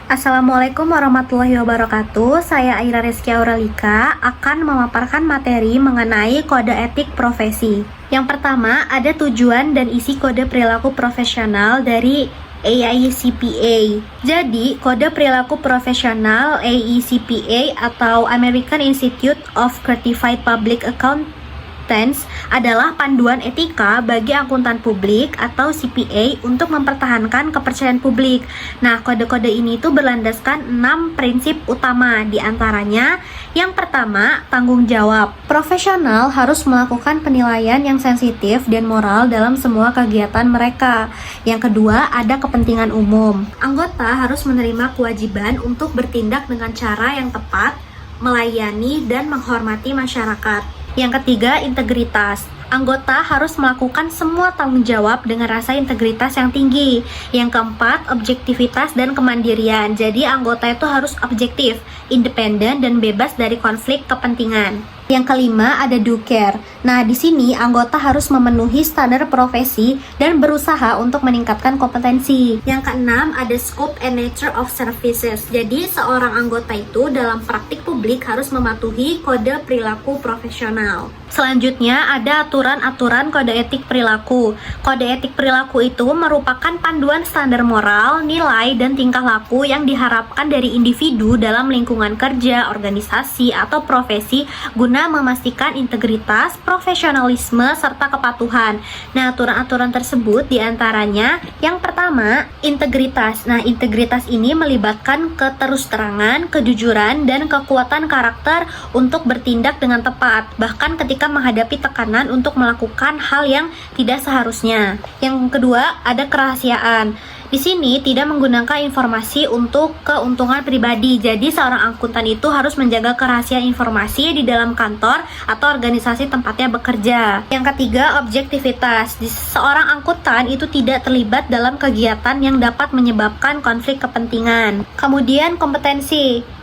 Assalamualaikum warahmatullahi wabarakatuh. Saya Aira Rizky Aurelika akan memaparkan materi mengenai kode etik profesi. Yang pertama, ada tujuan dan isi kode perilaku profesional dari AICPA. Jadi, kode perilaku profesional AICPA atau American Institute of Certified Public Accountants adalah panduan etika bagi akuntan publik atau CPA untuk mempertahankan kepercayaan publik. Nah, kode-kode ini itu berlandaskan 6 prinsip utama, diantaranya yang pertama, tanggung jawab. Profesional harus melakukan penilaian yang sensitif dan moral dalam semua kegiatan mereka. Yang kedua, ada kepentingan umum. Anggota harus menerima kewajiban untuk bertindak dengan cara yang tepat, melayani dan menghormati masyarakat. Yang ketiga, integritas. Anggota harus melakukan semua tanggung jawab dengan rasa integritas yang tinggi. Yang keempat, objektivitas dan kemandirian. Jadi anggota itu harus objektif, independen, dan bebas dari konflik kepentingan. Yang kelima, ada due care. Nah, di sini anggota harus memenuhi standar profesi dan berusaha untuk meningkatkan kompetensi. Yang keenam, ada scope and nature of services. Jadi, seorang anggota itu dalam praktik publik harus mematuhi kode perilaku profesional. Selanjutnya, ada aturan-aturan kode etik perilaku. Kode etik perilaku itu merupakan panduan standar moral, nilai, dan tingkah laku yang diharapkan dari individu dalam lingkungan kerja, organisasi, atau profesi guna memastikan integritas, profesionalisme, serta kepatuhan. Nah, aturan-aturan tersebut diantaranya yang pertama, integritas. Nah, integritas ini melibatkan keterus-terangan, kejujuran, dan kekuatan karakter untuk bertindak dengan tepat, bahkan ketika menghadapi tekanan untuk melakukan hal yang tidak seharusnya. Yang kedua, ada kerahasiaan. Di sini tidak menggunakan informasi untuk keuntungan pribadi. Jadi seorang akuntan itu harus menjaga kerahasiaan informasi di dalam kantor atau organisasi tempatnya bekerja. Yang ketiga, objektivitas. Seorang akuntan itu tidak terlibat dalam kegiatan yang dapat menyebabkan konflik kepentingan. Kemudian kompetensi.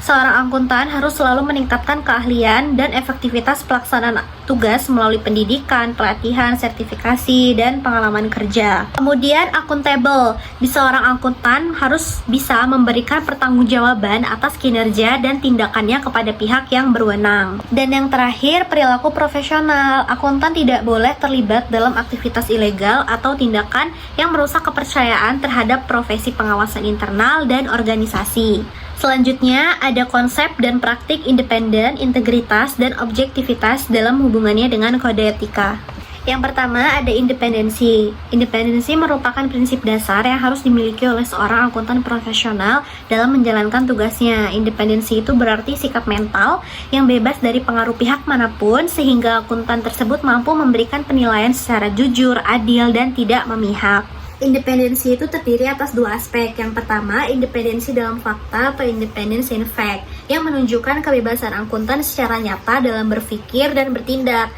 Seorang akuntan harus selalu meningkatkan keahlian dan efektivitas pelaksanaan tugas melalui pendidikan, pelatihan, sertifikasi, dan pengalaman kerja. Kemudian akuntabel. Seorang akuntan harus bisa memberikan pertanggungjawaban atas kinerja dan tindakannya kepada pihak yang berwenang. Dan yang terakhir, perilaku profesional. Akuntan tidak boleh terlibat dalam aktivitas ilegal atau tindakan yang merusak kepercayaan terhadap profesi pengawasan internal dan organisasi. Selanjutnya, ada konsep dan praktik independen, integritas, dan objektivitas dalam hubungannya dengan kode etika. Yang pertama, ada independensi. Independensi merupakan prinsip dasar yang harus dimiliki oleh seorang akuntan profesional dalam menjalankan tugasnya. Independensi itu berarti sikap mental yang bebas dari pengaruh pihak manapun, sehingga akuntan tersebut mampu memberikan penilaian secara jujur, adil, dan tidak memihak. Independensi itu terdiri atas dua aspek. Yang pertama, independensi dalam fakta atau independence in fact, yang menunjukkan kebebasan akuntan secara nyata dalam berpikir dan bertindak.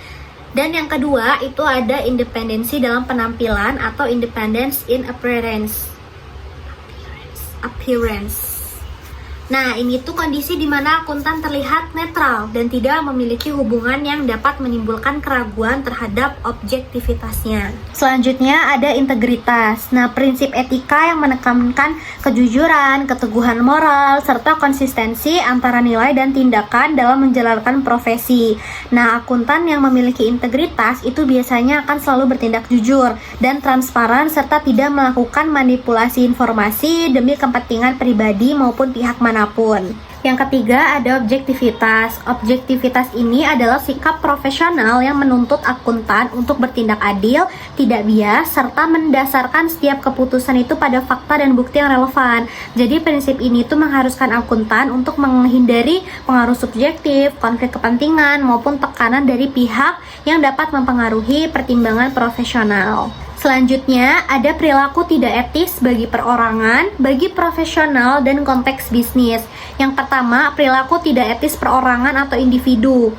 Dan yang kedua, itu ada independensi dalam penampilan atau independence in appearance. Nah, ini tuh kondisi di mana akuntan terlihat netral dan tidak memiliki hubungan yang dapat menimbulkan keraguan terhadap objektivitasnya. Selanjutnya ada integritas. Nah, prinsip etika yang menekankan kejujuran, keteguhan moral, serta konsistensi antara nilai dan tindakan dalam menjalankan profesi. Nah, akuntan yang memiliki integritas itu biasanya akan selalu bertindak jujur dan transparan serta tidak melakukan manipulasi informasi demi kepentingan pribadi maupun pihak manapun. Yang ketiga, ada objektivitas. Objektivitas ini adalah sikap profesional yang menuntut akuntan untuk bertindak adil, tidak bias, serta mendasarkan setiap keputusan itu pada fakta dan bukti yang relevan. Jadi prinsip ini tuh mengharuskan akuntan untuk menghindari pengaruh subjektif, konflik kepentingan, maupun tekanan dari pihak yang dapat mempengaruhi pertimbangan profesional. Selanjutnya, ada perilaku tidak etis bagi perorangan, bagi profesional, dan konteks bisnis. Yang pertama, perilaku tidak etis perorangan atau individu.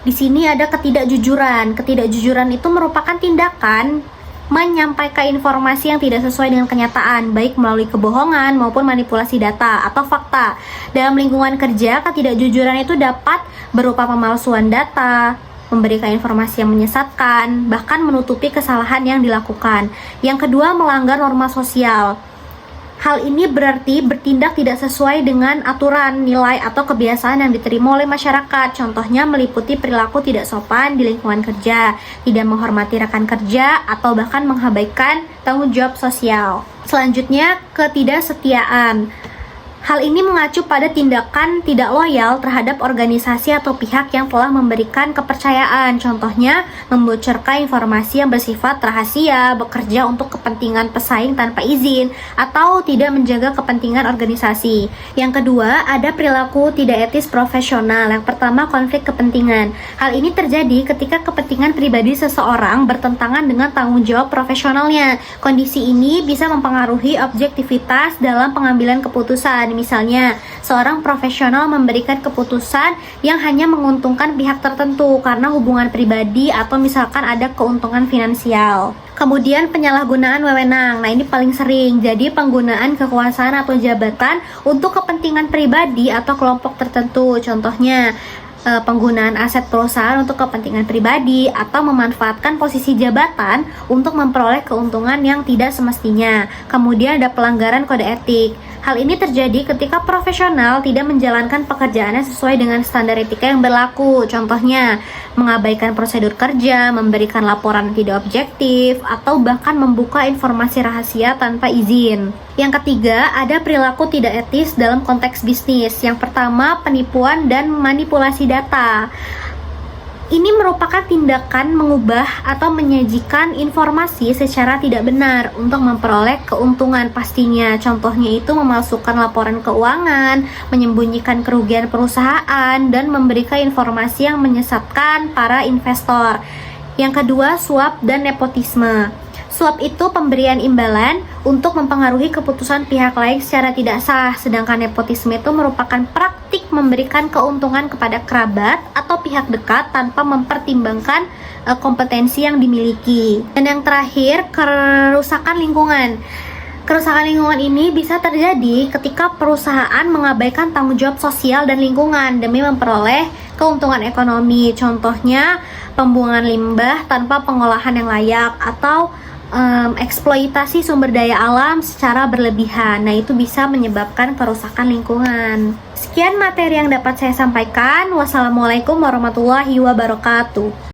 Di sini ada ketidakjujuran. Ketidakjujuran itu merupakan tindakan menyampaikan informasi yang tidak sesuai dengan kenyataan, baik melalui kebohongan maupun manipulasi data atau fakta. Dalam lingkungan kerja, ketidakjujuran itu dapat berupa pemalsuan data, memberikan informasi yang menyesatkan, bahkan menutupi kesalahan yang dilakukan. Yang kedua, melanggar norma sosial. Hal ini berarti bertindak tidak sesuai dengan aturan, nilai, atau kebiasaan yang diterima oleh masyarakat. Contohnya meliputi perilaku tidak sopan di lingkungan kerja, tidak menghormati rekan kerja, atau bahkan mengabaikan tanggung jawab sosial. Selanjutnya, ketidaksetiaan. Hal ini mengacu pada tindakan tidak loyal terhadap organisasi atau pihak yang telah memberikan kepercayaan. Contohnya, membocorkan informasi yang bersifat rahasia, bekerja untuk kepentingan pesaing tanpa izin, atau tidak menjaga kepentingan organisasi. Yang kedua, ada perilaku tidak etis profesional. Yang pertama, konflik kepentingan. Hal ini terjadi ketika kepentingan pribadi seseorang bertentangan dengan tanggung jawab profesionalnya. Kondisi ini bisa mempengaruhi objektivitas dalam pengambilan keputusan. Misalnya, seorang profesional memberikan keputusan yang hanya menguntungkan pihak tertentu karena hubungan pribadi atau misalkan ada keuntungan finansial. Kemudian penyalahgunaan wewenang. Nah, ini paling sering. Jadi penggunaan kekuasaan atau jabatan untuk kepentingan pribadi atau kelompok tertentu. Contohnya, penggunaan aset perusahaan untuk kepentingan pribadi atau memanfaatkan posisi jabatan untuk memperoleh keuntungan yang tidak semestinya. Kemudian ada pelanggaran kode etik. Hal ini terjadi ketika profesional tidak menjalankan pekerjaannya sesuai dengan standar etika yang berlaku. Contohnya, mengabaikan prosedur kerja, memberikan laporan tidak objektif, atau bahkan membuka informasi rahasia tanpa izin. Yang ketiga, ada perilaku tidak etis dalam konteks bisnis. Yang pertama, penipuan dan manipulasi data. Ini merupakan tindakan mengubah atau menyajikan informasi secara tidak benar untuk memperoleh keuntungan pastinya. Contohnya itu memalsukan laporan keuangan, menyembunyikan kerugian perusahaan, dan memberikan informasi yang menyesatkan para investor. Yang kedua, suap dan nepotisme. Suap itu pemberian imbalan untuk mempengaruhi keputusan pihak lain secara tidak sah, sedangkan nepotisme itu merupakan praktik memberikan keuntungan kepada kerabat atau pihak dekat tanpa mempertimbangkan kompetensi yang dimiliki. Dan yang terakhir, kerusakan lingkungan. Kerusakan lingkungan ini bisa terjadi ketika perusahaan mengabaikan tanggung jawab sosial dan lingkungan demi memperoleh keuntungan ekonomi. Contohnya, pembuangan limbah tanpa pengolahan yang layak atau eksploitasi sumber daya alam secara berlebihan. Nah, itu bisa menyebabkan kerusakan lingkungan. Sekian materi yang dapat saya sampaikan. Wassalamualaikum warahmatullahi wabarakatuh.